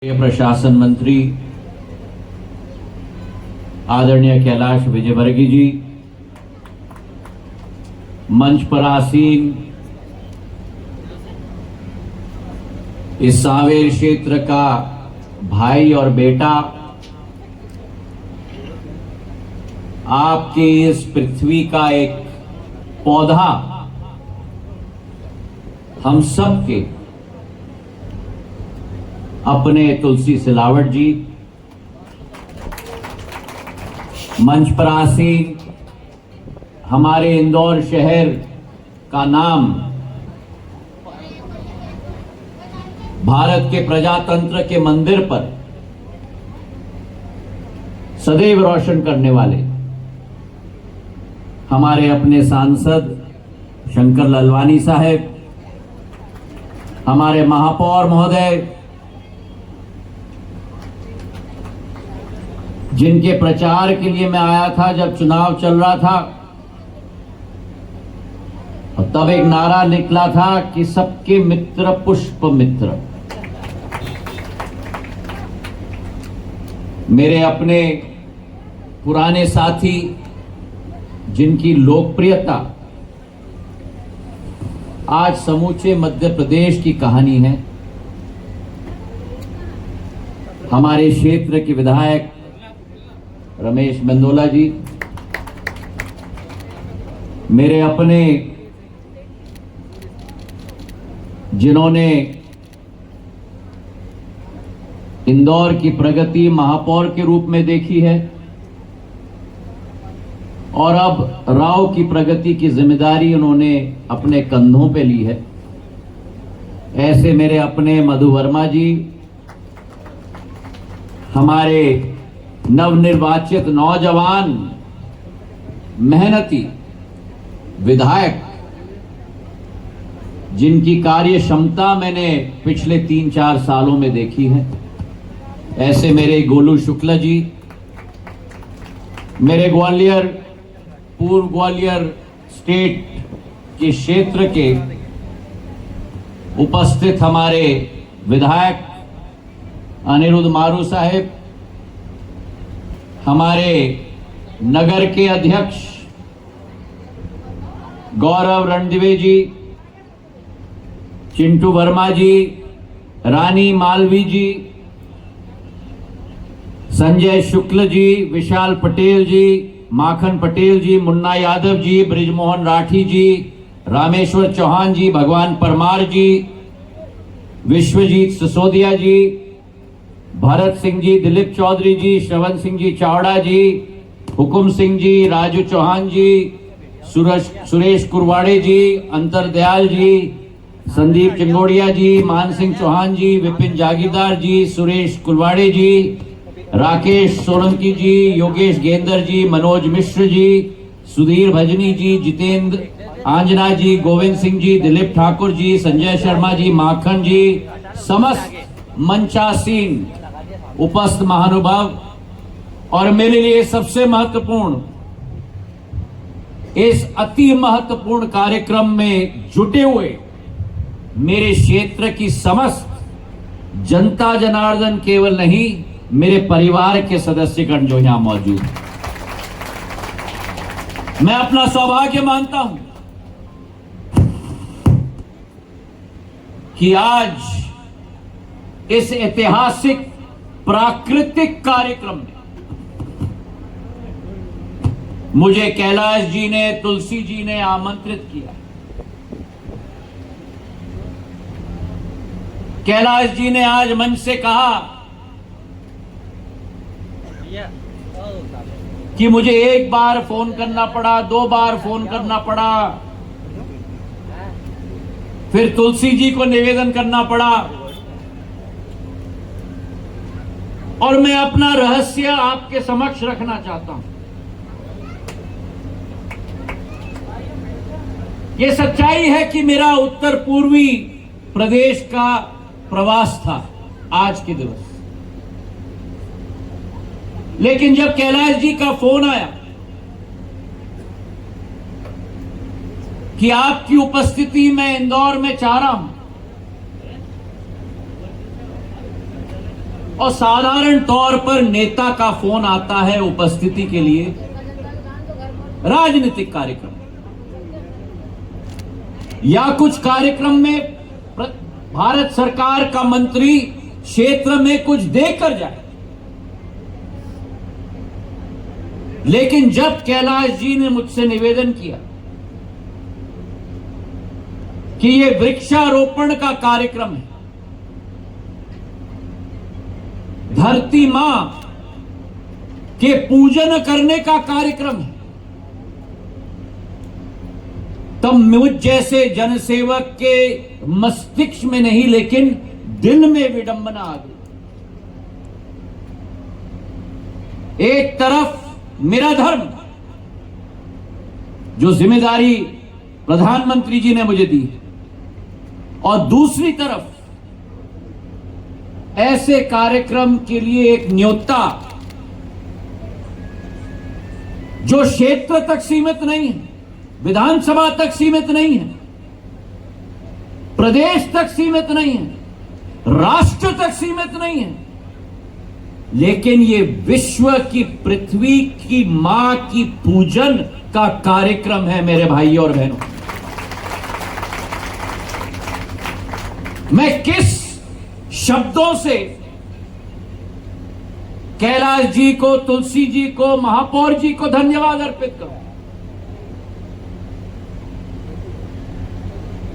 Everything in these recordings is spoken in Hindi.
प्रशासन मंत्री आदरणीय कैलाश विजयवर्गीय जी, मंच पर आसीन इस सांवेर क्षेत्र का भाई और बेटा, आपकी इस पृथ्वी का एक पौधा, हम सब के अपने तुलसी सिलावट जी, मंच पर आसीन हमारे इंदौर शहर का नाम भारत के प्रजातंत्र के मंदिर पर सदैव रोशन करने वाले हमारे अपने सांसद शंकर ललवानी साहब, हमारे महापौर महोदय, जिनके प्रचार के लिए मैं आया था जब चुनाव चल रहा था, और तब एक नारा निकला था कि सबके मित्र पुष्प मित्र। मेरे अपने पुराने साथी, जिनकी लोकप्रियता आज समूचे मध्य प्रदेश की कहानी है, हमारे क्षेत्र के विधायक रमेश मेंदोला जी, मेरे अपने, जिन्होंने इंदौर की प्रगति महापौर के रूप में देखी है और अब राव की प्रगति की जिम्मेदारी उन्होंने अपने कंधों पे ली है, ऐसे मेरे अपने मधु वर्मा जी, हमारे नवनिर्वाचित नौजवान मेहनती विधायक, जिनकी कार्य क्षमता मैंने पिछले 3-4 सालों में देखी है, ऐसे मेरे गोलू शुक्ला जी, मेरे ग्वालियर, पूर्व ग्वालियर स्टेट के क्षेत्र के उपस्थित हमारे विधायक अनिरुद्ध मारू साहेब, हमारे नगर के अध्यक्ष गौरव रणदिवे जी, चिंटू वर्मा जी, रानी मालवी जी, संजय शुक्ल जी, विशाल पटेल जी, माखन पटेल जी, मुन्ना यादव जी, ब्रिजमोहन राठी जी, रामेश्वर चौहान जी, भगवान परमार जी, विश्वजीत सिसोदिया जी, भरत सिंह जी, दिलीप चौधरी जी, श्रवण सिंह जी चावड़ा जी, हुकुम सिंह जी, राजू चौहान जी, सुरेश कुरवाड़े जी, अंतरदयाल जी, संदीप चिंगोड़िया जी, मान सिंह चौहान जी, विपिन जागीरदार जी, सुरेश कुलवाड़े जी, राकेश सोलंकी जी, योगेश गेंदर जी, मनोज मिश्र जी, सुधीर भजनी जी, जितेंद्र आंजना जी, गोविंद सिंह जी, दिलीप ठाकुर जी, संजय शर्मा जी, माखन जी, समस्त मंचासीन उपस्थित महानुभाव, और मेरे लिए सबसे महत्वपूर्ण, इस अति महत्वपूर्ण कार्यक्रम में जुटे हुए मेरे क्षेत्र की समस्त जनता जनार्दन, केवल नहीं मेरे परिवार के सदस्यगण जो यहां मौजूद हैं, मैं अपना सौभाग्य मानता हूं कि आज इस ऐतिहासिक प्राकृतिक कार्यक्रम में मुझे कैलाश जी ने, तुलसी जी ने आमंत्रित किया। कैलाश जी ने आज मंच से कहा कि मुझे 1 बार फोन करना पड़ा, 2 बार फोन करना पड़ा, फिर तुलसी जी को निवेदन करना पड़ा, और मैं अपना रहस्य आपके समक्ष रखना चाहता हूं। यह सच्चाई है कि मेरा उत्तर पूर्वी प्रदेश का प्रवास था आज के दिवस, लेकिन जब कैलाश जी का फोन आया कि आपकी उपस्थिति मैं इंदौर में चाह रहा हूं, और साधारण तौर पर नेता का फोन आता है उपस्थिति के लिए राजनीतिक कार्यक्रम या कुछ कार्यक्रम में भारत सरकार का मंत्री क्षेत्र में कुछ देकर जाए, लेकिन जब कैलाश जी ने मुझसे निवेदन किया कि यह वृक्षारोपण का कार्यक्रम है, धरती मां के पूजन करने का कार्यक्रम है, तब मुझ जैसे जनसेवक के मस्तिष्क में नहीं लेकिन दिल में विडंबना आ गई। एक तरफ मेरा धर्म, जो जिम्मेदारी प्रधानमंत्री जी ने मुझे दी, और दूसरी तरफ ऐसे कार्यक्रम के लिए एक न्योता जो क्षेत्र तक सीमित नहीं है, विधानसभा तक सीमित नहीं है, प्रदेश तक सीमित नहीं है, राष्ट्र तक सीमित नहीं है, लेकिन ये विश्व की पृथ्वी की मां की पूजन का कार्यक्रम है। मेरे भाई और बहनों, मैं किस शब्दों से कैलाश जी को, तुलसी जी को, महापौर जी को धन्यवाद अर्पित करूं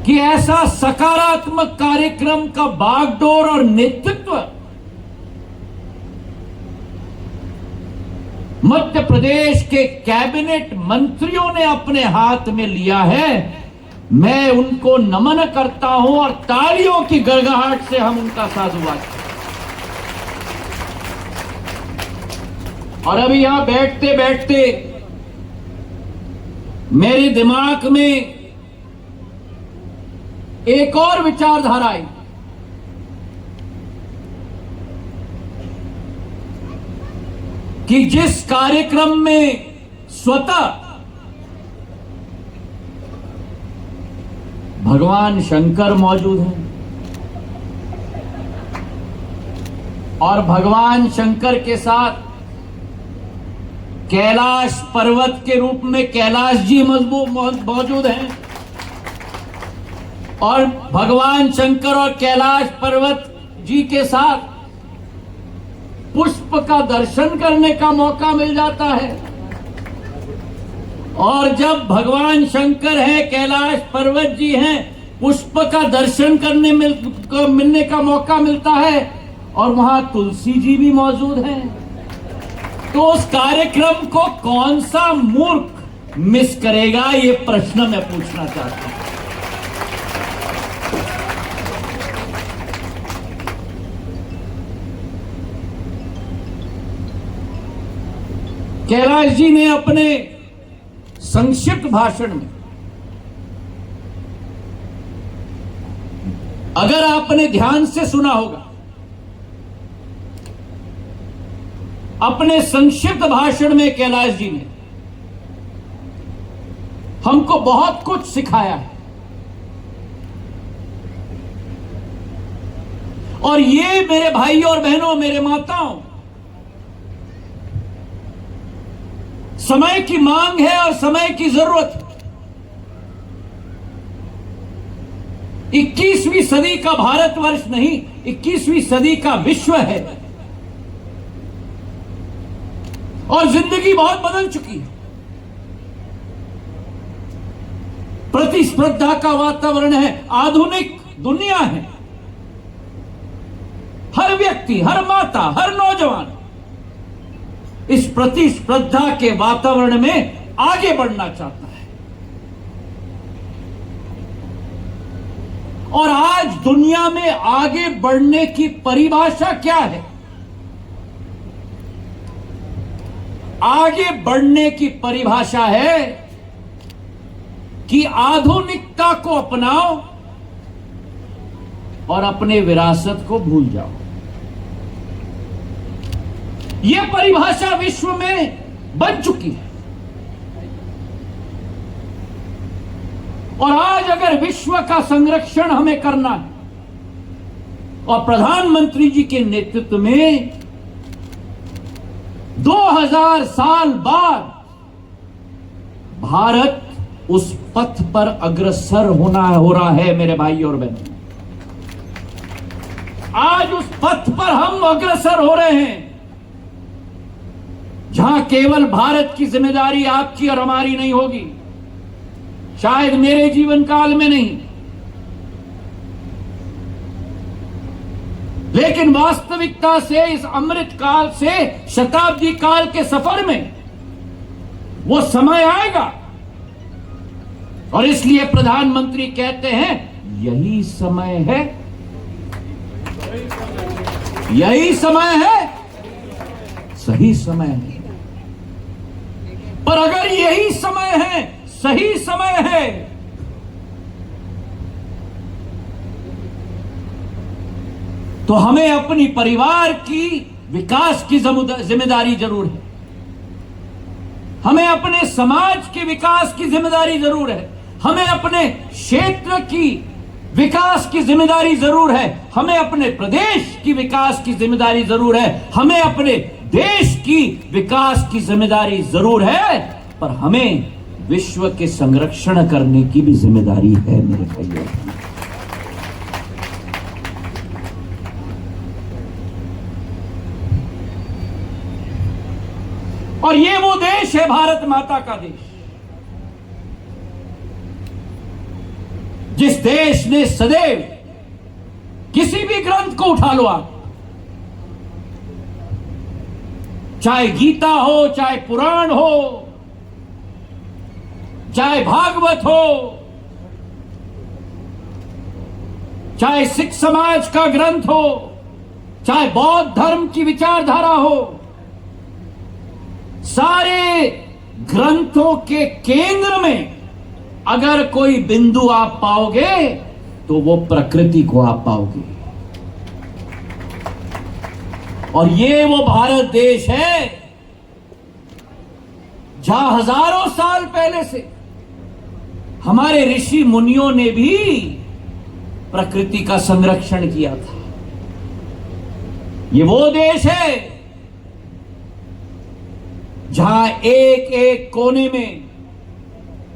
कि ऐसा सकारात्मक कार्यक्रम का बागडोर और नेतृत्व मध्य प्रदेश के कैबिनेट मंत्रियों ने अपने हाथ में लिया है। मैं उनको नमन करता हूं और तालियों की गड़गड़ाहट से हम उनका साधुवाद करते हैं। और अभी यहां बैठते बैठते मेरे दिमाग में एक और विचारधारा आई कि जिस कार्यक्रम में स्वतः भगवान शंकर मौजूद हैं और भगवान शंकर के साथ कैलाश पर्वत के रूप में कैलाश जी मौजूद हैं, और भगवान शंकर और कैलाश पर्वत जी के साथ पुष्प का दर्शन करने का मौका मिल जाता है। और जब भगवान शंकर है, कैलाश पर्वत जी हैं, पुष्प का दर्शन करने मिलने का मौका मिलता है, और वहां तुलसी जी भी मौजूद हैं, तो उस कार्यक्रम को कौन सा मूर्ख मिस करेगा? ये प्रश्न मैं पूछना चाहता हूं। कैलाश जी ने अपने संक्षिप्त भाषण में, अगर आपने ध्यान से सुना होगा, अपने संक्षिप्त भाषण में कैलाश जी ने हमको बहुत कुछ सिखाया है। और ये मेरे भाई और बहनों, मेरे माताओं, समय की मांग है और समय की जरूरत है। 21वीं सदी का भारतवर्ष नहीं, 21वीं सदी का विश्व है, और जिंदगी बहुत बदल चुकी है। प्रतिस्पर्धा का वातावरण है, आधुनिक दुनिया है। हर व्यक्ति, हर माता, हर नौजवान इस प्रतिस्पर्धा के वातावरण में आगे बढ़ना चाहता है। और आज दुनिया में आगे बढ़ने की परिभाषा क्या है? आगे बढ़ने की परिभाषा है कि आधुनिकता को अपनाओ और अपने विरासत को भूल जाओ। यह परिभाषा विश्व में बन चुकी है। और आज अगर विश्व का संरक्षण हमें करना है, और प्रधानमंत्री जी के नेतृत्व में 2000 साल बाद भारत उस पथ पर अग्रसर हो रहा है मेरे भाई और बहनों। आज उस पथ पर हम अग्रसर हो रहे हैं जहां केवल भारत की जिम्मेदारी आपकी और हमारी नहीं होगी, शायद मेरे जीवन काल में नहीं, लेकिन वास्तविकता से इस अमृत काल से शताब्दी काल के सफर में वो समय आएगा। और इसलिए प्रधानमंत्री कहते हैं यही समय है, यही समय है, सही समय है। पर अगर यही समय है, सही समय है, तो हमें अपनी परिवार की विकास की जिम्मेदारी जरूर है, हमें अपने समाज के विकास की जिम्मेदारी जरूर है, हमें अपने क्षेत्र की विकास की जिम्मेदारी जरूर है, हमें अपने प्रदेश की विकास की जिम्मेदारी जरूर है, हमें अपने देश की विकास की जिम्मेदारी जरूर है, पर हमें विश्व के संरक्षण करने की भी जिम्मेदारी है मेरे भाइयों। और ये वो देश है, भारत माता का देश, जिस देश ने सदैव, किसी भी ग्रंथ को उठा लो आप, चाहे गीता हो, चाहे पुराण हो, चाहे भागवत हो, चाहे सिख समाज का ग्रंथ हो, चाहे बौद्ध धर्म की विचारधारा हो, सारे ग्रंथों के केंद्र में अगर कोई बिंदु आप पाओगे तो वो प्रकृति को आप पाओगे। और ये वो भारत देश है जहां हजारों साल पहले से हमारे ऋषि मुनियों ने भी प्रकृति का संरक्षण किया था। ये वो देश है जहां एक एक कोने में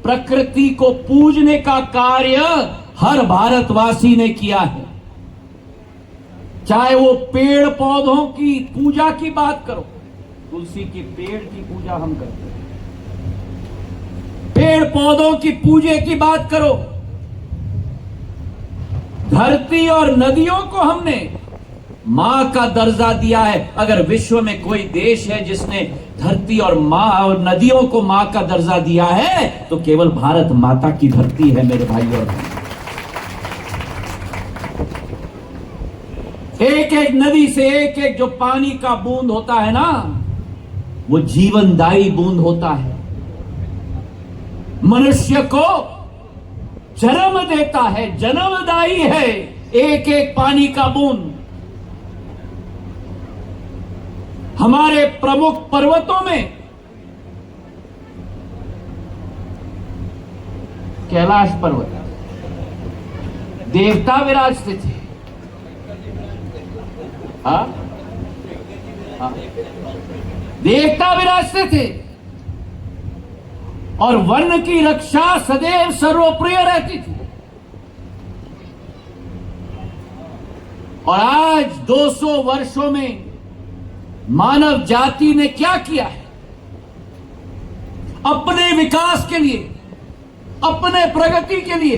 प्रकृति को पूजने का कार्य हर भारतवासी ने किया है। चाहे वो पेड़ पौधों की पूजा की बात करो, तुलसी के पेड़ की पूजा हम करते हैं, पेड़ पौधों की पूजे की बात करो, धरती और नदियों को हमने मां का दर्जा दिया है। अगर विश्व में कोई देश है जिसने धरती और मां और नदियों को मां का दर्जा दिया है तो केवल भारत माता की धरती है मेरे भाई और बहन। एक एक नदी से एक एक जो पानी का बूंद होता है ना, वो जीवनदायी बूंद होता है, मनुष्य को जन्म देता है, जन्मदायी है एक एक पानी का बूंद। हमारे प्रमुख पर्वतों में कैलाश पर्वत, देवता विराजते थे। देवता विराजते थे और वन की रक्षा सदैव सर्वप्रिय रहती थी। और आज 200 वर्षों में मानव जाति ने क्या किया है? अपने विकास के लिए, अपने प्रगति के लिए,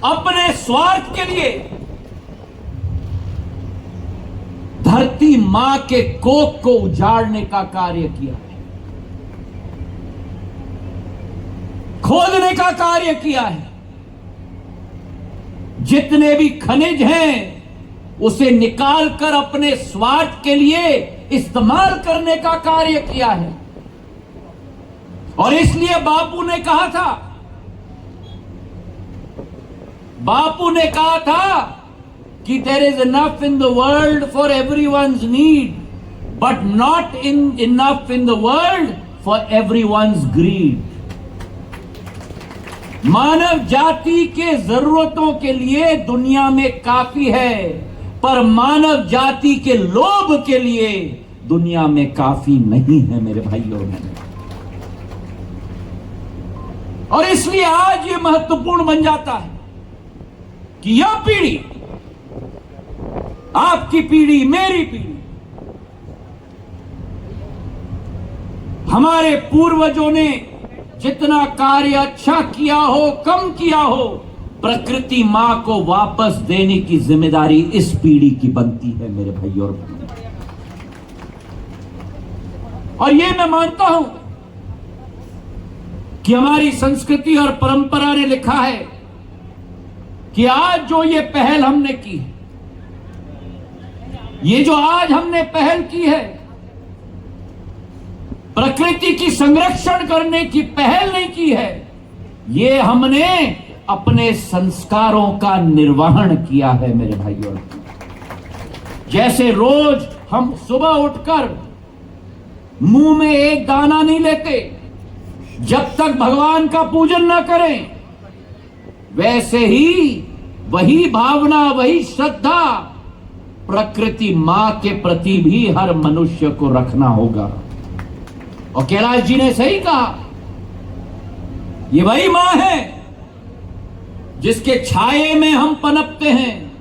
अपने स्वार्थ के लिए धरती मां के कोख को उजाड़ने का कार्य किया है, खोदने का कार्य किया है। जितने भी खनिज हैं उसे निकालकर अपने स्वार्थ के लिए इस्तेमाल करने का कार्य किया है। और इसलिए बापू ने कहा था कि there is enough in the world for everyone's need but not enough in the world for everyone's greed. मानव जाति के जरूरतों के लिए दुनिया में काफी है, पर मानव जाति के लोभ के लिए दुनिया में काफी नहीं है मेरे भाइयों और बहनों। और इसलिए आज ये महत्वपूर्ण बन जाता है कि यह पीढ़ी, आपकी पीढ़ी, मेरी पीढ़ी, हमारे पूर्वजों ने जितना कार्य अच्छा किया हो, कम किया हो, प्रकृति मां को वापस देने की जिम्मेदारी इस पीढ़ी की बनती है मेरे भाइयों और बहनों। और ये मैं मानता हूं कि हमारी संस्कृति और परंपरा ने लिखा है कि आज जो ये पहल हमने की है, ये जो आज हमने पहल की है, प्रकृति की संरक्षण करने की पहल नहीं की है, ये हमने अपने संस्कारों का निर्वहन किया है मेरे भाइयों। जैसे रोज हम सुबह उठकर मुंह में एक दाना नहीं लेते जब तक भगवान का पूजन ना करें, वैसे ही वही भावना, वही श्रद्धा प्रकृति मां के प्रति भी हर मनुष्य को रखना होगा। और कैलाश जी ने सही कहा, ये वही मां है जिसके छाये में हम पनपते हैं,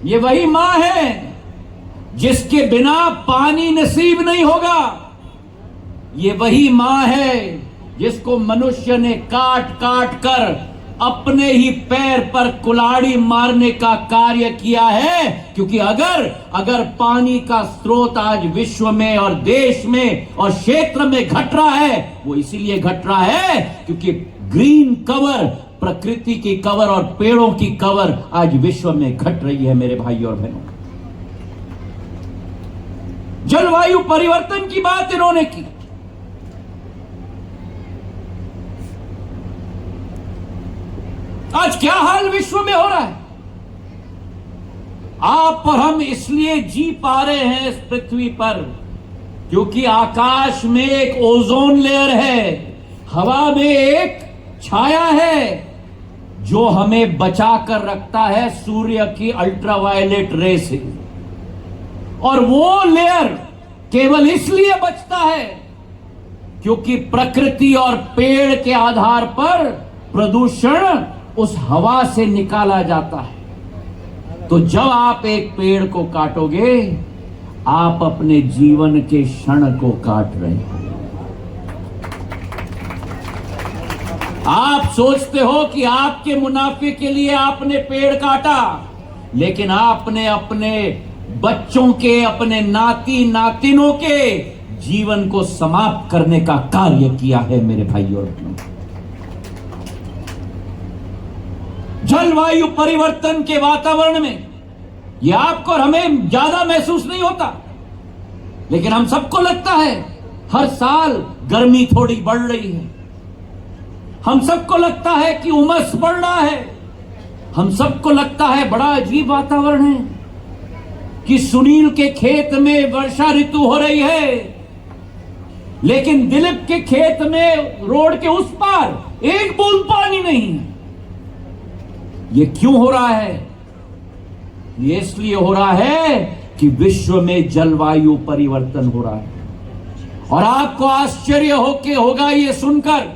ये वही मां है जिसके बिना पानी नसीब नहीं होगा, ये वही मां है जिसको मनुष्य ने काट काट कर अपने ही पैर पर कुल्हाड़ी मारने का कार्य किया है। क्योंकि अगर पानी का स्रोत आज विश्व में और देश में और क्षेत्र में घट रहा है, वो इसीलिए घट रहा है क्योंकि ग्रीन कवर, प्रकृति की कवर और पेड़ों की कवर आज विश्व में घट रही है मेरे भाइयों और बहनों। जलवायु परिवर्तन की बात इन्होंने की। आज क्या हाल विश्व में हो रहा है? आप और हम इसलिए जी पा रहे हैं इस पृथ्वी पर क्योंकि आकाश में एक ओजोन लेयर है, हवा में एक छाया है जो हमें बचा कर रखता है सूर्य की अल्ट्रावायलेट रे से। और वो लेयर केवल इसलिए बचता है क्योंकि प्रकृति और पेड़ के आधार पर प्रदूषण उस हवा से निकाला जाता है। तो जब आप एक पेड़ को काटोगे, आप अपने जीवन के क्षण को काट रहे हो। आप सोचते हो कि आपके मुनाफे के लिए आपने पेड़ काटा, लेकिन आपने अपने बच्चों के, अपने नाती नातिनों के जीवन को समाप्त करने का कार्य किया है मेरे भाइयों। जलवायु परिवर्तन के वातावरण में यह आपको और हमें ज्यादा महसूस नहीं होता, लेकिन हम सबको लगता है हर साल गर्मी थोड़ी बढ़ रही है। हम सबको लगता है कि उमस बढ़ रहा है। हम सबको लगता है बड़ा अजीब वातावरण है कि सुनील के खेत में वर्षा ऋतु हो रही है, लेकिन दिलीप के खेत में रोड के उस पार एक बूंद पानी नहीं है। ये क्यों हो रहा है? ये इसलिए हो रहा है कि विश्व में जलवायु परिवर्तन हो रहा है। और आपको आश्चर्य होगा ये सुनकर,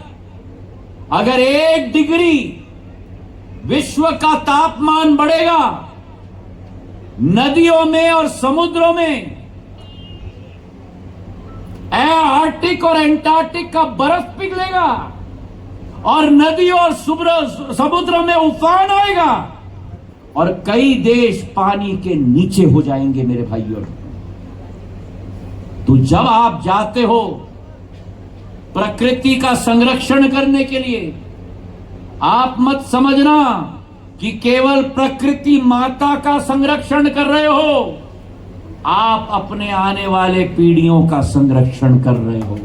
अगर 1 डिग्री विश्व का तापमान बढ़ेगा, नदियों में और समुद्रों में आर्कटिक और एंटार्क्टिक का बर्फ पिघलेगा और नदियों और समुद्र में उफान आएगा और कई देश पानी के नीचे हो जाएंगे मेरे भाइयों। तो जब आप जाते हो प्रकृति का संरक्षण करने के लिए, आप मत समझना कि केवल प्रकृति माता का संरक्षण कर रहे हो, आप अपने आने वाले पीढ़ियों का संरक्षण कर रहे हो।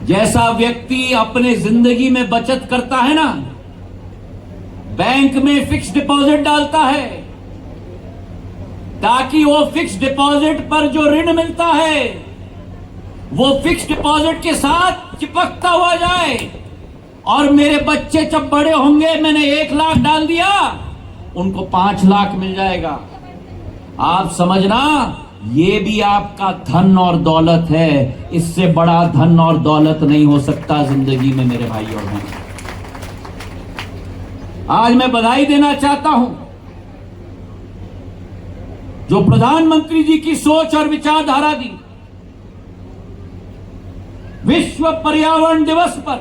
जैसा व्यक्ति अपने जिंदगी में बचत करता है ना, बैंक में फिक्स डिपॉजिट डालता है ताकि वो फिक्स डिपॉजिट पर जो ऋण मिलता है वो फिक्स डिपॉजिट के साथ चिपकता हुआ जाए, और मेरे बच्चे जब बड़े होंगे, मैंने 1 लाख डाल दिया, उनको 5 लाख मिल जाएगा। आप समझना, ये भी आपका धन और दौलत है। इससे बड़ा धन और दौलत नहीं हो सकता जिंदगी में मेरे भाई और बहन। आज मैं बधाई देना चाहता हूं जो प्रधानमंत्री जी की सोच और विचारधारा दी। विश्व पर्यावरण दिवस पर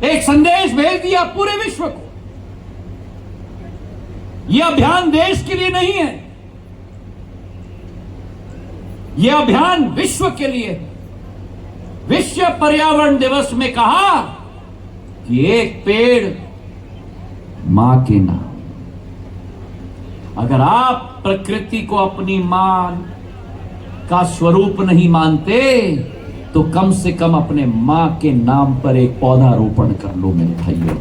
एक संदेश भेज दिया पूरे विश्व को। यह अभियान देश के लिए नहीं है, यह अभियान विश्व के लिए है। विश्व पर्यावरण दिवस में कहा कि एक पेड़ मां के नाम। अगर आप प्रकृति को अपनी मां का स्वरूप नहीं मानते तो कम से कम अपने मां के नाम पर एक पौधा रोपण कर लो मेरे भाइयों।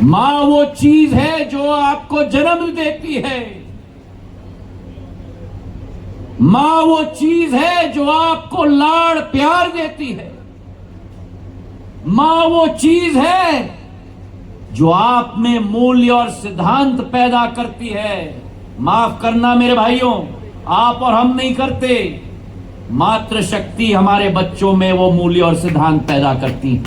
मां वो चीज है जो आपको जन्म देती है। मां वो चीज है जो आपको लाड़ प्यार देती है। मां वो चीज है जो आप में मूल्य और सिद्धांत पैदा करती है। माफ करना मेरे भाइयों, आप और हम नहीं करते, मातृ शक्ति हमारे बच्चों में वो मूल्य और सिद्धांत पैदा करती है।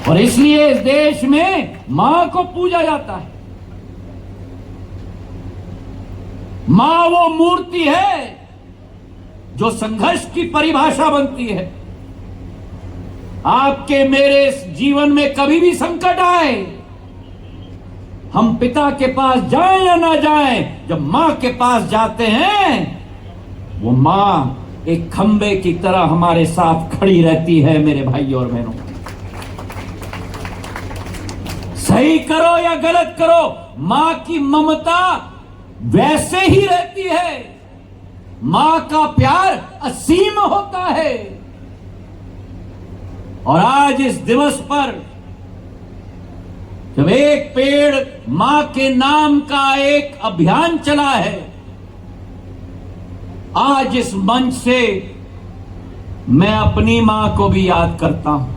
और इसलिए इस देश में मां को पूजा जाता है। मां वो मूर्ति है जो संघर्ष की परिभाषा बनती है। आपके मेरे इस जीवन में कभी भी संकट आए, हम पिता के पास जाएं या ना जाएं, जब मां के पास जाते हैं, वो मां एक खंबे की तरह हमारे साथ खड़ी रहती है मेरे भाई और बहनों। सही करो या गलत करो, मां की ममता वैसे ही रहती है। मां का प्यार असीम होता है। और आज इस दिवस पर जब एक पेड़ मां के नाम का एक अभियान चला है, आज इस मंच से मैं अपनी मां को भी याद करता हूं।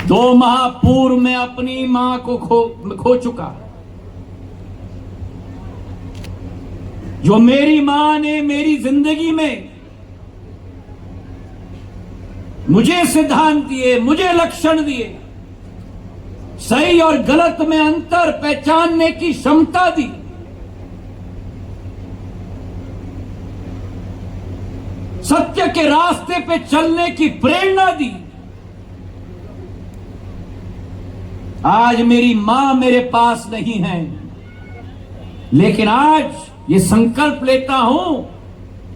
2 माह पूर्व में अपनी मां को खो चुका। जो मेरी मां ने मेरी जिंदगी में मुझे सिद्धांत दिए, मुझे लक्षण दिए, सही और गलत में अंतर पहचानने की क्षमता दी, सत्य के रास्ते पे चलने की प्रेरणा दी। आज मेरी मां मेरे पास नहीं है, लेकिन आज ये संकल्प लेता हूं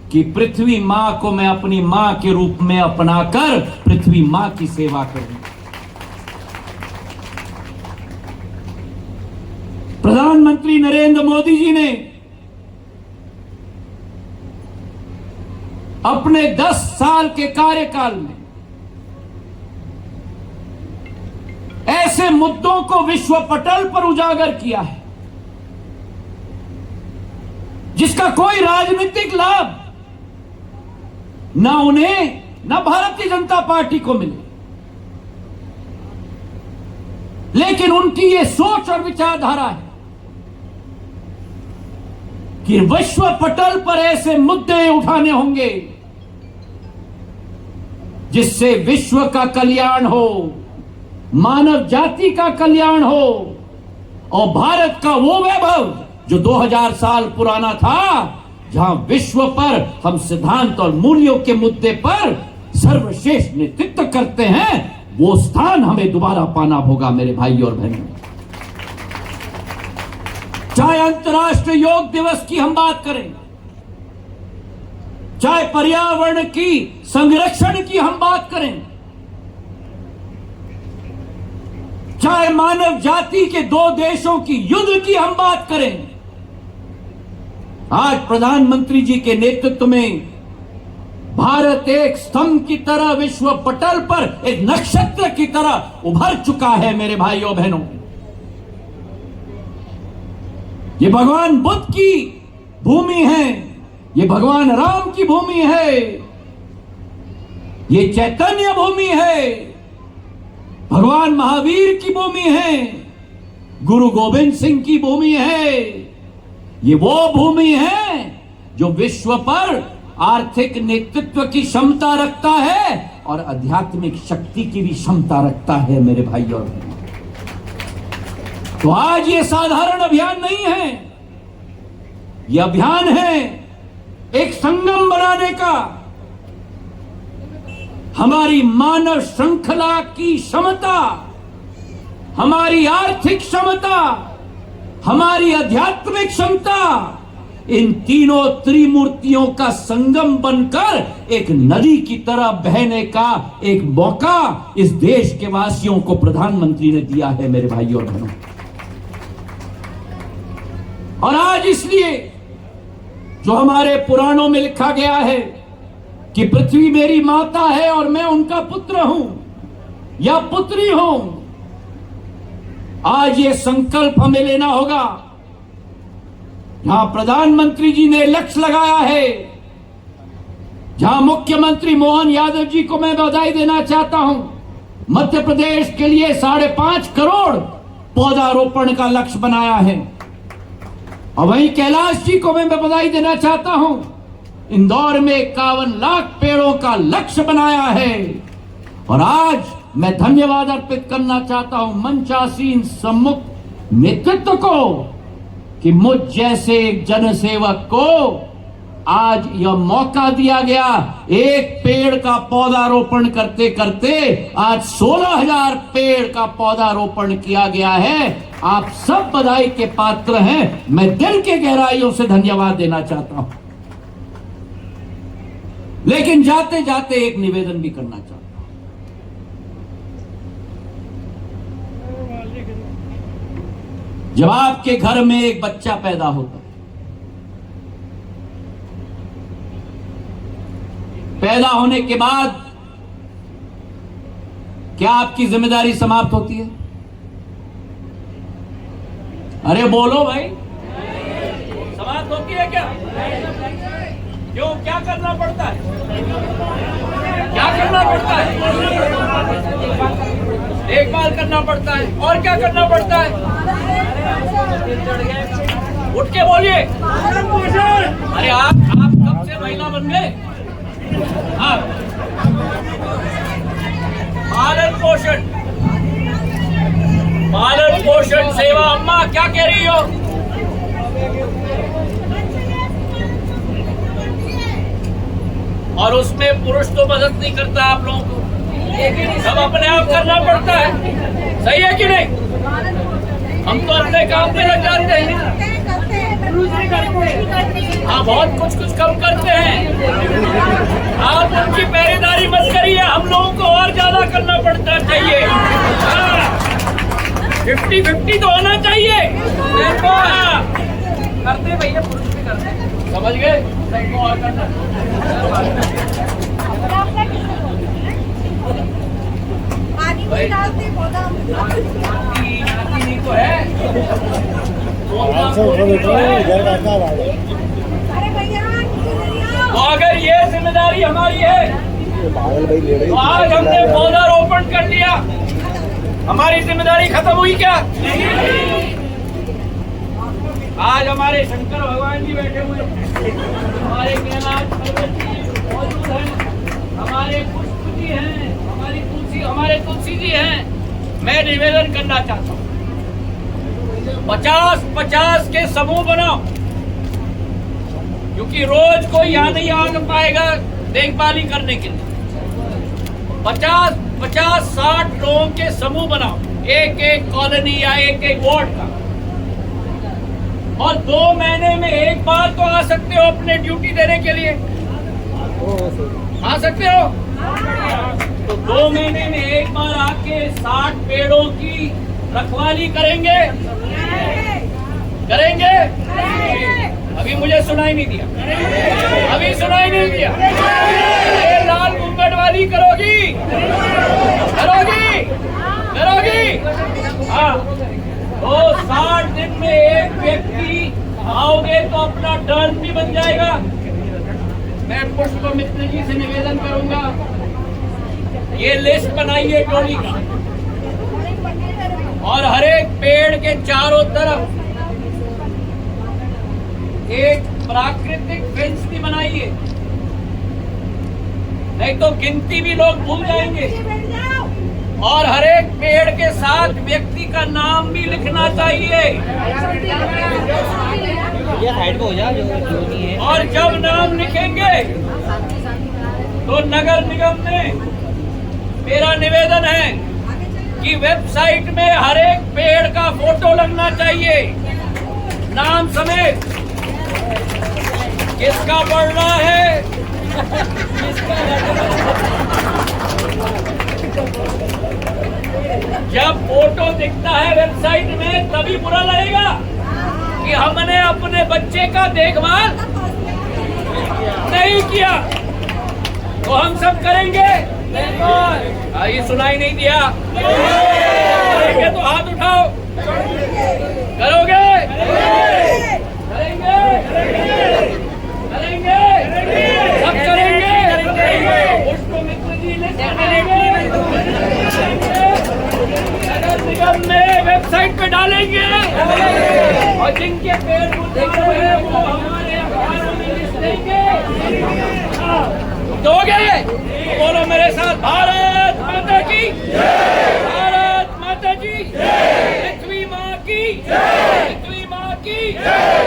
कि पृथ्वी मां को मैं अपनी मां के रूप में अपनाकर पृथ्वी मां की सेवा करूं। प्रधानमंत्री नरेंद्र मोदी जी ने अपने 10 साल के कार्यकाल में ऐसे मुद्दों को विश्व पटल पर उजागर किया है जिसका कोई राजनीतिक लाभ ना उन्हें ना भारतीय जनता पार्टी को मिले, लेकिन उनकी ये सोच और विचारधारा है कि विश्व पटल पर ऐसे मुद्दे उठाने होंगे जिससे विश्व का कल्याण हो, मानव जाति का कल्याण हो और भारत का वो वैभव जो 2000 साल पुराना था, जहां विश्व पर हम सिद्धांत और मूल्यों के मुद्दे पर सर्वश्रेष्ठ नेतृत्व करते हैं, वो स्थान हमें दोबारा पाना होगा मेरे भाई और बहनों। चाहे अंतर्राष्ट्रीय योग दिवस की हम बात करें, चाहे पर्यावरण की संरक्षण की हम बात करें, चाहे मानव जाति के 2 देशों की युद्ध की हम बात करें, आज प्रधानमंत्री जी के नेतृत्व में भारत एक स्तंभ की तरह विश्व पटल पर एक नक्षत्र की तरह उभर चुका है मेरे भाइयों बहनों। ये भगवान बुद्ध की भूमि है, ये भगवान राम की भूमि है। ये चैतन्य भूमि है, भगवान महावीर की भूमि है, गुरु गोविंद सिंह की भूमि है। ये वो भूमि है जो विश्व पर आर्थिक नेतृत्व की क्षमता रखता है और आध्यात्मिक शक्ति की भी क्षमता रखता है मेरे भाई और बहनों। तो आज ये साधारण अभियान नहीं है, यह अभियान है एक संगम बनाने का। हमारी मानव श्रृंखला की क्षमता, हमारी आर्थिक क्षमता, हमारी आध्यात्मिक क्षमता, इन तीनों त्रिमूर्तियों का संगम बनकर एक नदी की तरह बहने का एक मौका इस देश के वासियों को प्रधानमंत्री ने दिया है मेरे भाइयों और बहनों। और आज इसलिए जो हमारे पुराणों में लिखा गया है कि पृथ्वी मेरी माता है और मैं उनका पुत्र हूं या पुत्री हूं, आज ये संकल्प हमें लेना होगा। जहां प्रधानमंत्री जी ने लक्ष्य लगाया है, जहां मुख्यमंत्री मोहन यादव जी को मैं बधाई देना चाहता हूं, मध्य प्रदेश के लिए 5.5 करोड़ पौधारोपण का लक्ष्य बनाया है। और वहीं कैलाश जी को मैं बधाई देना चाहता हूं, इंदौर में 51 लाख पेड़ों का लक्ष्य बनाया है। और आज मैं धन्यवाद अर्पित करना चाहता हूं मंचासीन सम्मुख नेतृत्व को कि मुझ जैसे एक जनसेवक को आज यह मौका दिया गया। एक पेड़ का पौधारोपण करते करते आज 16,000 पेड़ का पौधारोपण किया गया है। आप सब बधाई के पात्र हैं। मैं दिल के गहराइयों से धन्यवाद देना चाहता हूं। लेकिन जाते जाते एक निवेदन भी करना चाहता हूं। जब आपके घर में एक बच्चा पैदा होता है, पैदा होने के बाद क्या आपकी जिम्मेदारी समाप्त होती है? अरे बोलो भाई, समाप्त होती है क्या? क्यों? क्या करना पड़ता है? क्या करना पड़ता है? देखभाल करना पड़ता है। और क्या करना पड़ता है? उठ के बोलिए। अरे आप कब से महिला बन गए? हाँ, पालन पोषण, पालन पोषण सेवा। अम्मा क्या कह रही हो? और उसमें पुरुष तो मदद नहीं करता आप लोगों को, सब अपने आप करना पड़ता है। सही है कि नहीं? हम तो अपने काम पे लग जाते हैं। हाँ, बहुत कुछ कम करते हैं। आप उनकी पहरेदारी मत करिए, हम लोगों को और ज्यादा करना पड़ता चाहिए। 50-50 तो होना चाहिए। करते भैया, पुरुष भी करते, समझ गए? और करना तो है। तो अगर ये जिम्मेदारी हमारी है तो आज हमने पौधारोपण कर दिया, हमारी जिम्मेदारी खत्म हुई क्या? आज हमारे शंकर भगवान जी बैठे हुए, हमारे कैलाश पर्वत जी मौजूद हैं, हमारे पुष्प जी हैं, हमारे तुलसी जी हैं। मैं निवेदन करना चाहता हूँ, 50-50 के समूह बनाओ, क्योंकि रोज कोई यहाँ नहीं आ पाएगा देखभाली करने के लिए। 50-60 लोगों के समूह बनाओ, एक कॉलोनी या एक वार्ड का। और 2 महीने में एक बार तो आ सकते हो अपने ड्यूटी देने के लिए, आ सकते हो। तो 2 महीने में एक बार आके 60 पेड़ों की रखवाली करेंगे। अभी मुझे सुनाई नहीं दिया, अभी सुनाई नहीं दिया। ये लाल घूंघट वाली करोगी? हाँ। तो 60 दिन में एक व्यक्ति आओगे तो अपना टर्न भी बन जाएगा। मैं पुष्प मित्र जी से निवेदन करूंगा ये लिस्ट बनाइए टोली का, और हर एक पेड़ के चारों तरफ एक प्राकृतिक फेंस भी बनाइए, नहीं तो गिनती भी लोग भूल जाएंगे। और हर एक पेड़ के साथ व्यक्ति का नाम भी लिखना चाहिए। ये साइड पे हो जा, जो नहीं है। और जब नाम लिखेंगे तो नगर निगम में मेरा निवेदन है कि वेबसाइट में हर एक पेड़ का फोटो लगना चाहिए, नाम समेत। किसका बढ़ रहा है, जब फोटो दिखता है वेबसाइट में तभी बुरा लगेगा कि हमने अपने बच्चे का देखभाल नहीं किया। तो हम सब करेंगे, ये सुनाई नहीं दिया, करेंगे तो हाथ उठाओ। करोगे? करेंगे? करेंगे? सब करेंगे? पुष्प मित्र जी लिस्ट बनाएंगे, नगर निगम में वेबसाइट पे डालेंगे, और जिनके पेड़ देख रहे हैं वो हमारे अखबारों में लिस्ट देंगे। दोगे? बोलो मेरे साथ, भारत माता की जय, भारत माता की जय, पृथ्वी माँ की जय, पृथ्वी माँ की जय।